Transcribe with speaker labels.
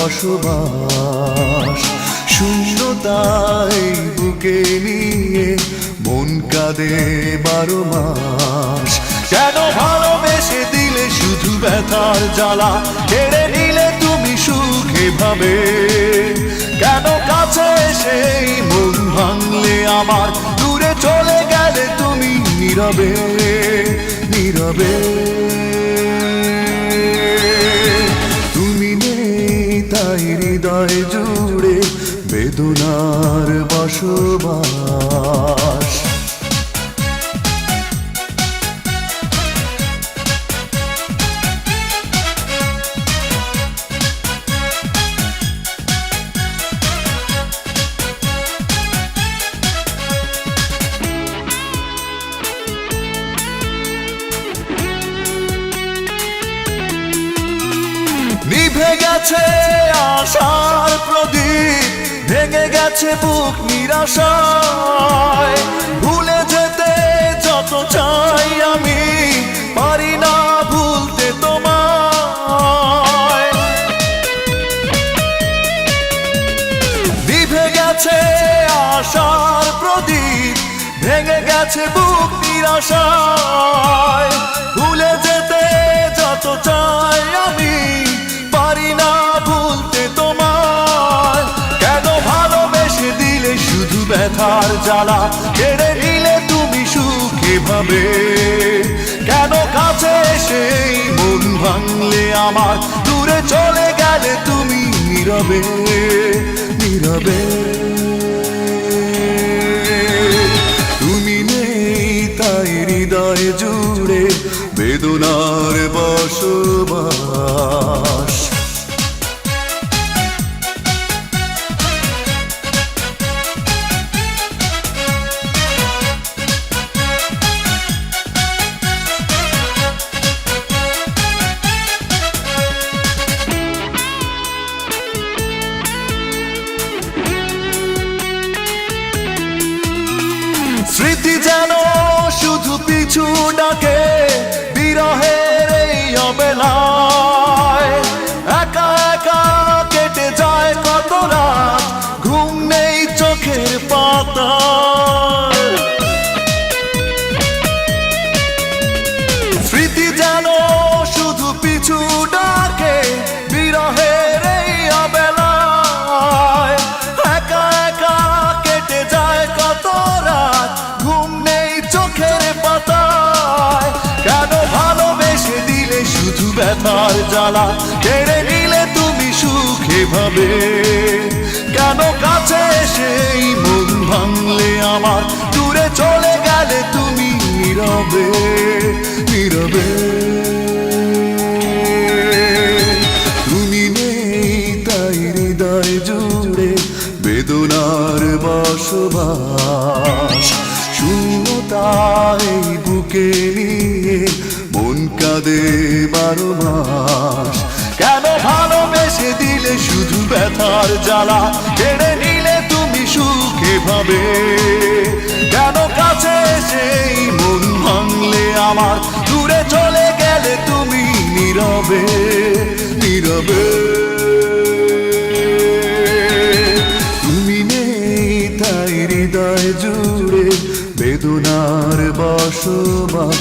Speaker 1: বসবাস। শূন্যতায় বুকে নিয়ে মন কাঁদে 12 মাস। কেন ভালোবেসে দিলে শুধু ব্যথার জ্বালা, কেড়ে নিলে তুমি সুখে ভাবে? কেন কাছে সেই মন ভাঙলে আমার, দূরে চলে গেলে তুমি নীরবে নীরবে? তুমি নেই তাই হৃদয় জুড়ে বেদনার বসবাস। নিভে গেছে আশার প্রদীপ, ভেঙে গেছে বুক নিরাশায়। ভুলে যেতে যত চাই আমি, পারি না ভুলতে তোমায়। নিভে গেছে আশার প্রদীপ, ভেঙে গেছে বুক নিরাশায়। ভুলে যেতে যত চাই আমি, পারি না ভুলতে তোমায়। কেন ভালোবেসে দিলে শুধু ব্যথার জ্বালা, কেড়ে নিলে তুমি সুখে ভাবে? কেন কাছে সেই মন ভাঙলে আমার, দূরে চলে গেলে তুমি নীরবে নীরবে? তুমি নেই তাই হৃদয় জুড়ে বেদনার বসবাস। স্মৃতি যেন শুধু পিছু ডাকে বিরহের এই অবেলায়। একা একা কেটে যায় কত রাত, ঘুম নেই চোখের পাতায়। স্মৃতি যেন শুধু পিছু ডাকে বিরহের এই অবেলায়। একা একা কেটে যায় কত রাত, ঘুম নেই চোখের পাতায়। কেন ভালোবেসে দিলে শুধু ব্যথার জ্বালা, কেড়ে নিলে তুমি সুখে ভাবে? কেন কাছে সেই মন ভাঙলে আমার, দূরে চলে গেলে তুমি নীরবে নীরবে? তুমি নেই তাই হৃদয় জুড়ে বেদনার বসবাস। শূন্যতায় বুকে নিয়ে মন কাঁদে 12 মাস। কেন ভালোবেসে দিলে শুধু ব্যথার জ্বালা, কেড়ে নিলে তুমি সুখে ভাবে? কেন কাছে সেই মন ভাঙলে আমার, দূরে চলে গেলে তুমি নীরবে নীরবে? তুমি নেই তাই হৃদয় জুড়ে বেদনার বসবাস।